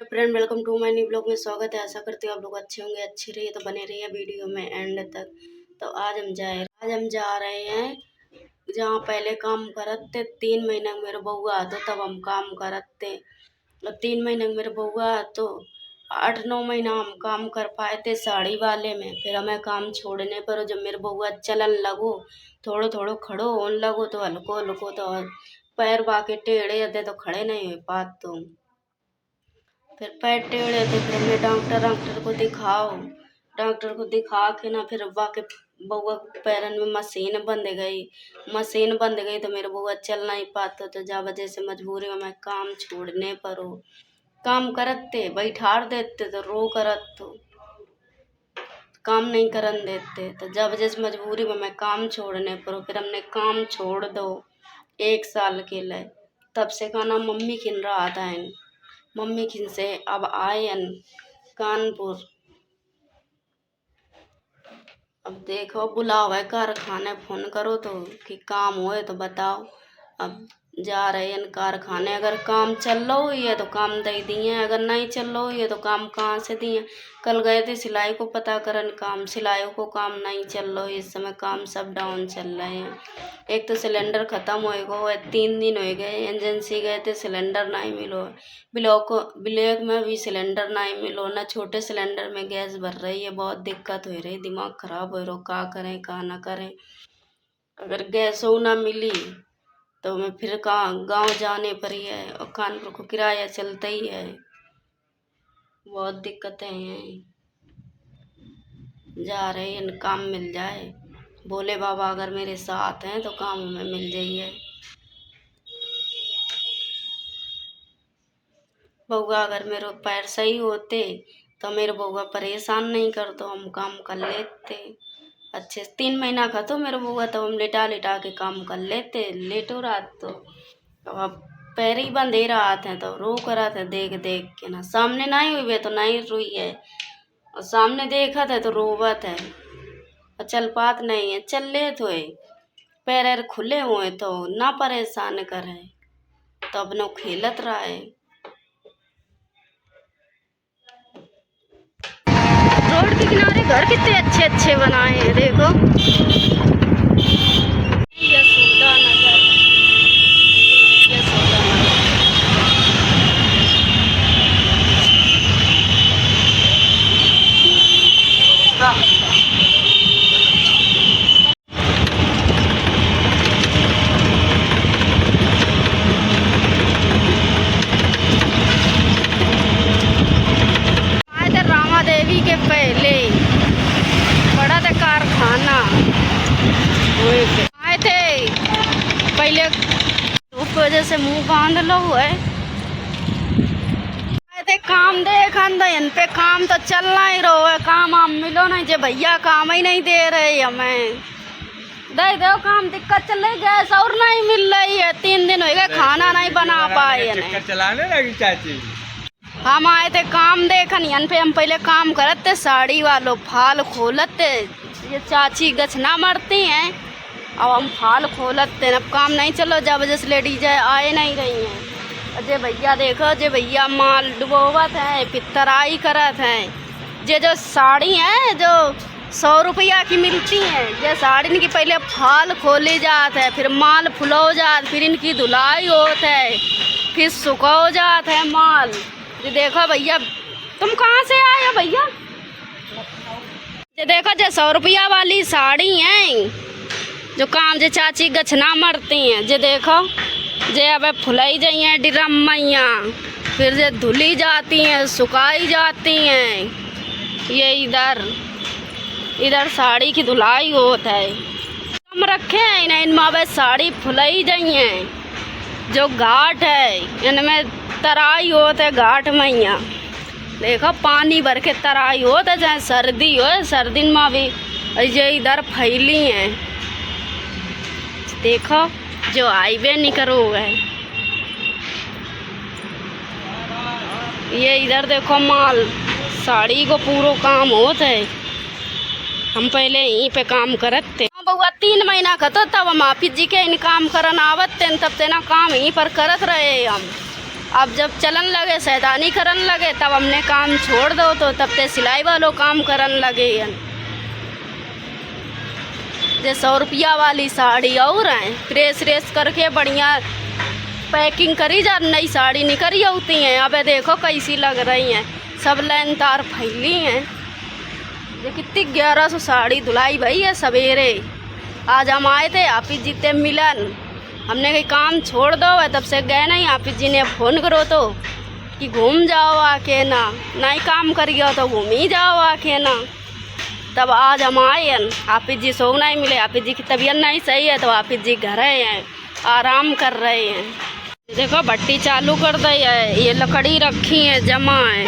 Friend, welcome to my new blog में स्वागत है। आशा करती हूँ आप लोग अच्छे होंगे, अच्छे रहिए तो बने रहिए वीडियो में एंड तक। तो आज हम जा रहे हैं जहाँ पहले काम करते 3 महीना मेरे बउआ तो तब हम काम करते। और 3 महीने मेरे बउआ तो 8-9 महीना हम काम कर पाए थे साड़ी वाले में। फिर हमें काम छोड़ने पर जब मेरे बउआ चलन लगो, थोड़ो थोड़ो खड़ो होने लगो तो हल्को हल्को तो पैर बाके टेढ़े रहते तो खड़े नहीं हो पाते तो फिर पैर टेढ़े थे। फिर हमने डॉक्टर को दिखा के ना फिर बाके बउआ पैरन में मशीन बंध गई तो मेरे बउआ चल नहीं पाता। तो जा वजह से मजबूरी में काम छोड़ने पर हो काम करते बैठार देते तो रो करत तो काम नहीं करन देते। तो जब वजह से मजबूरी में मैं काम छोड़ने पर हो। फिर हमने काम छोड़ दो 1 साल के लिए। तब से खाना मम्मी खिन रहा था मम्मी खिन से अब आए कानपुर। अब देखो बुलाओ है कारखाने, फोन करो तो कि काम होए तो बताओ। अब जा रहे हैं कारखाने, अगर काम चल रहा हुई है तो काम दे दिए, अगर नहीं चल रहा हुई है तो काम कहाँ से दिए। कल गए थे सिलाई को पता करन, काम सिलाई को काम नहीं चल रहा है इस समय, काम सब डाउन चल रहे हैं। एक तो सिलेंडर ख़त्म हो गए 3 दिन हो गए, एजेंसी गए थे सिलेंडर नहीं मिलो, ब्लैक में भी सिलेंडर नहीं मिलो ना, छोटे सिलेंडर में गैस भर रही है। बहुत दिक्कत हो रही, दिमाग ख़राब हो रहा, का करें का ना करें। अगर गैस हो ना मिली तो मैं फिर कहाँ गांव जाने पर ही है और कानपुर को किराया चलता ही है। बहुत दिक्कतें हैं, जा रहे हैं काम मिल जाए। भोले बाबा अगर मेरे साथ हैं तो काम में मिल जाइए। बउआ अगर मेरे पैर सही होते तो मेरे बउआ परेशान नहीं कर तो हम काम कर लेते अच्छे से। 3 महीना का तो मेरे बउआ तो हम लेटा के काम कर लेते लेटो रात तो। अब पैर ही बंधे रहा थे तो रो करा था देख देख के ना, सामने नहीं हुई तो नहीं रोई है और सामने देखा था तो रोवत है और चल पात नहीं है। चल ले तो पैर खुले हुए तो ना परेशान करे तो अब न खेलत रहा है। रोड के किनारे घर कितने अच्छे अच्छे बनाए हैं देखो। यशोदा नगर, यशोदा नगर। देवी के पहले बड़ा था कारखाना आए थे पहले, धूप की वजह से मुंह बांध लो है। आए थे काम देखन इन पे काम तो चल नहीं रहा है, काम आम मिलो नहीं जे भैया काम ही नहीं दे रहे हमें। दे दो काम, दिक्कत चल रही, गैस और नहीं मिल रही है। 3 दिन हो गए खाना नहीं बना पाए। चलाने लगी चाची। हम आए थे काम देखन यन पे, हम पहले काम करते साड़ी वालों फाल खोलते, ये चाची गछना मरती हैं अब हम फाल खोलते। अब काम नहीं चलो जा वजह से लेडीज आए नहीं रही हैं। जे भैया देखो, जे भैया माल डुबोवत है पितराई करत हैं। जे जो साड़ी है जो 100 रुपया की मिलती हैं, जे साड़ी इनकी पहले फाल खोली जात है, फिर माल फुलो जात, फिर इनकी धुलाई होत है, फिर सुखो जात है माल। ये देखो भैया, तुम कहाँ से आए हो भैया? ये देखो जो 100 रुपया वाली साड़ी हैं जो काम जे चाची गछना मरती हैं, जे देखो जे अब फुलाई जाई हैं ड्रम मैया, फिर जे धुली जाती हैं सुखाई जाती हैं। ये इधर साड़ी की धुलाई होता है, हम रखे हैं ना इनमें अब साड़ी फुलाई जाई हैं। जो घाट है इनमें तराई होता है, घाट मैया देखो पानी भर के तराई होता है, चाहे सर्दी हो, सर्दी में भी ये इधर फैली हैं। देखो जो हाईवे निकलो है ये इधर देखो माल साड़ी को पूरा काम होता है। हम पहले यहीं पे काम करते बउआ 3 महीना का तो तब हम ऑफिस जी के इन काम करन आवत तब से ना काम यहीं पर करत रहे हम। अब जब चलन लगे शैतानी करन लगे तब हमने काम छोड़ दो, तो तब ते सिलाई वालों काम करन लगे। जे 100 रुपया वाली साड़ी और हैं प्रेस रेस करके बढ़िया पैकिंग करी जा, नई साड़ी निकली होती हैं। अब देखो कैसी लग रही हैं, सब लाइन तार फैली हैं। ये कितनी 1100 साड़ी धुलाई भई है सवेरे। आज हम आए थे हाफिज जी ते मिलन, हमने कहीं काम छोड़ दो है, तब से गए नहीं। हाफिज जी ने फ़ोन करो तो कि घूम जाओ आके ना, नहीं काम करिए तो घूम ही जाओ आके ना। तब आज हम आए हैं, हाफिज जी सो नहीं मिले, हाफिज जी की तबीयत नहीं सही है, तो हाफिज जी घर हैं, आराम कर रहे हैं। देखो भट्टी चालू कर दी है, ये लकड़ी रखी है जमा है।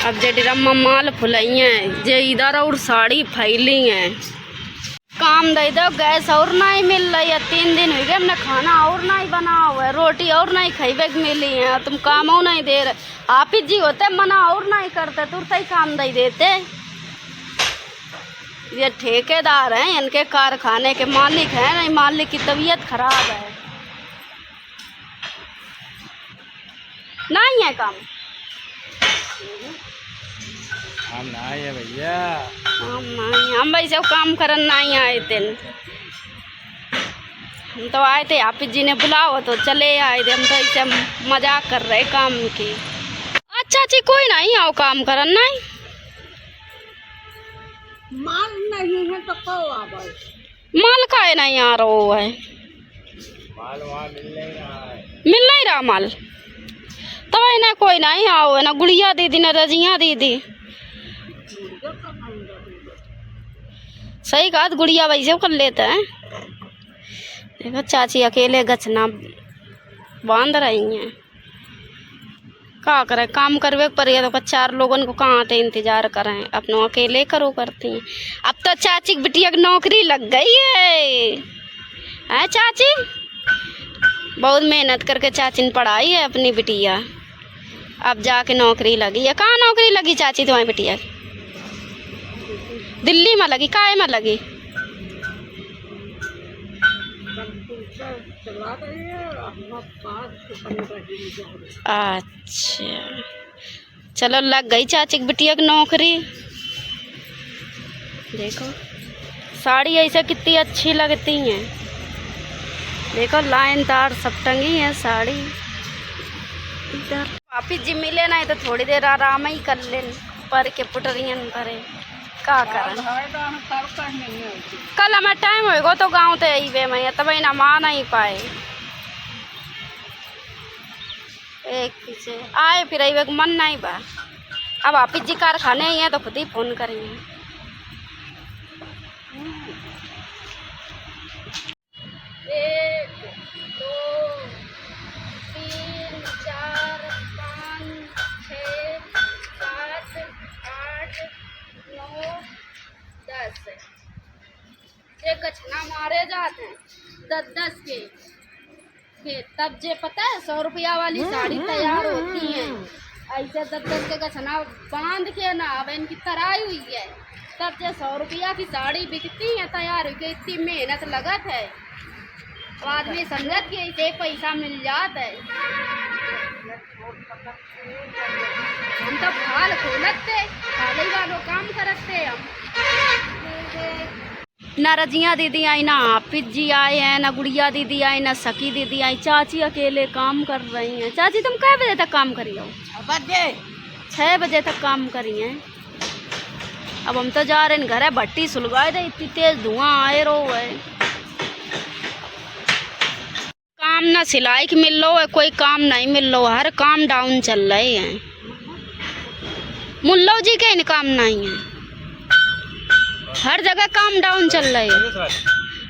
अब जे ड्रम में माल फुलाई हैं, जे इधर और साड़ी फैली हैं। काम दे दो, गैस और नहीं मिल रही है, 3 दिन हो गए हमने खाना और नहीं बना हुआ है, रोटी और नहीं खाइबे मिली है, तुम काम और नहीं दे रहे। हाफिज जी होते मना और नहीं करते, तुरंत ही काम दे देते। ये ठेकेदार हैं, इनके कारखाने के मालिक हैं, नहीं मालिक की तबीयत खराब है, नहीं है काम। हम नहीं है भैया, हम नहीं, हम भाई सब काम करन नहीं आए थे। हम तो आए थे, हाफिज जी ने बुलाओ तो चले आए थे। हम तो ऐसे मजाक कर रहे काम की। अच्छा जी कोई नहीं आओ काम करन नहीं, माल नहीं है तो कब आवे? माल काहे नहीं आ रहा है? माल वहाँ मिल नहीं रहा है। मिल नहीं रहा माल, तो ना कोई नहीं आओ है ना गुड़िया दीदी ना रजिया दीदी। सही कहा, गुड़िया वैसे कर लेते हैं। देखो चाची अकेले गछना बांध रही हैं, क्या करें, काम करवे पड़ेगा तो 4 लोगों को कहाँ थे इंतजार करें, अपनों अकेले करो करती हैं। अब तो चाची की बिटिया की नौकरी लग गई है चाची, बहुत मेहनत करके चाची ने पढ़ाई है अपनी बिटिया, अब जाके नौकरी लगी है। कहाँ नौकरी लगी चाची तुम्हारी बिटिया? दिल्ली में लगी, काहे में लगी? अच्छा चलो लग गई चाची की बिटिया की नौकरी। देखो साड़ी ऐसे कितनी अच्छी लगती हैं, देखो लाइन तार सब टंगी है साड़ी। इधर हाफिज जी मिले नहीं तो थोड़ी देर आराम ही कर ले, पर के पुटरियन परे का करें। कल हमें टाइम होगा तो गाँव तो यही वे मैं तब ना मा नहीं पाए, एक पीछे आए फिर आई मन नहीं बा। अब हाफिज जी कारखाने ही हैं तो खुद ही फ़ोन करेंगे। एक, दो, 3, 4, 5, 6, 7, 8, 9, 10 ये गछना मारे जाते हैं 10-10 के। तब जे पता है 100 रुपया वाली साड़ी तैयार होती है, ऐसे 10-10 के गछना बांध के ना, अब इनकी तराई हुई है, तब जे 100 रुपया की साड़ी बिकती है तैयार हुई, इतनी मेहनत लगत है, आदमी संगत के इसे पैसा मिल जाता है। हम तो फाल खोलते, फाले वालों काम करते हम। ना रजिया दीदी आई, ना हाफिज जी आए हैं, ना गुड़िया दीदी आई, ना सकी दीदी आई, चाची अकेले काम कर रही हैं। चाची तुम कै बजे तक काम करी हो? 6 बजे तक काम करी हैं। अब हम तो जा रहे हैं घर है, भट्टी सुलगाए थे, इतनी तेज धुआं आए रो है। काम ना सिलाई की मिल लो है, कोई काम नहीं मिल लो, हर काम डाउन चल रहे हैं। मुल्लो जी के इन काम नहीं है, हर जगह काम डाउन चल रहे है।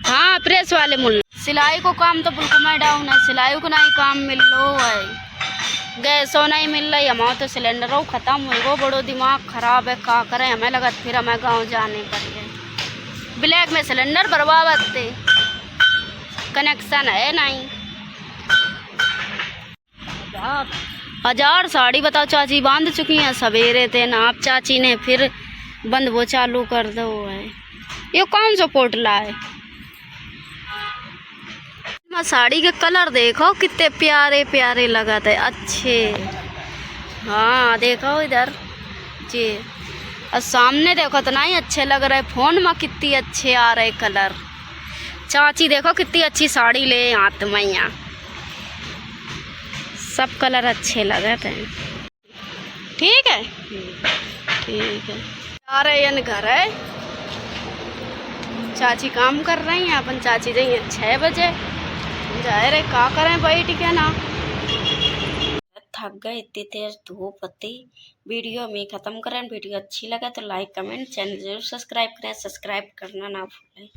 हाँ प्रेस वाले मुल्ला, सिलाई को काम तो बिल्कुल नहीं डाउन है, सिलाई को नहीं काम मिल लो है, गैसों नहीं मिल रही, हमारा तो सिलेंडरों ख़त्म हो गो, बड़ो दिमाग ख़राब है, क्या करें हमें लगत फिर हमें गांव जाने पड़े। ब्लैक में सिलेंडर भरवाते, कनेक्शन है नहीं। 1000 साड़ी बताओ चाची बांध चुकी हैं सवेरे थे ना, आप चाची ने फिर बंद वो चालू कर दो है। ये कौन सा पोटला है? मैं साड़ी के कलर देखो कितने प्यारे प्यारे लगा थे अच्छे। हाँ देखो इधर जी, और सामने देखो तो नहीं अच्छे लग रहे, फोन में कितनी अच्छे आ रहे कलर। चाची देखो कितनी अच्छी साड़ी ले हाथ में, यहाँ सब कलर अच्छे लगे थे। ठीक है ठीक है, आ रहे हैं घर है, चाची काम कर रही हैं, अपन चाची जाइए 6 बजे जा रहे, क्या करें बैठ के ना, थक गए, इतनी तेज धूप होती। वीडियो में ख़त्म करें। वीडियो अच्छी लगे तो लाइक कमेंट, चैनल जरूर सब्सक्राइब करें, सब्सक्राइब करना ना भूलें।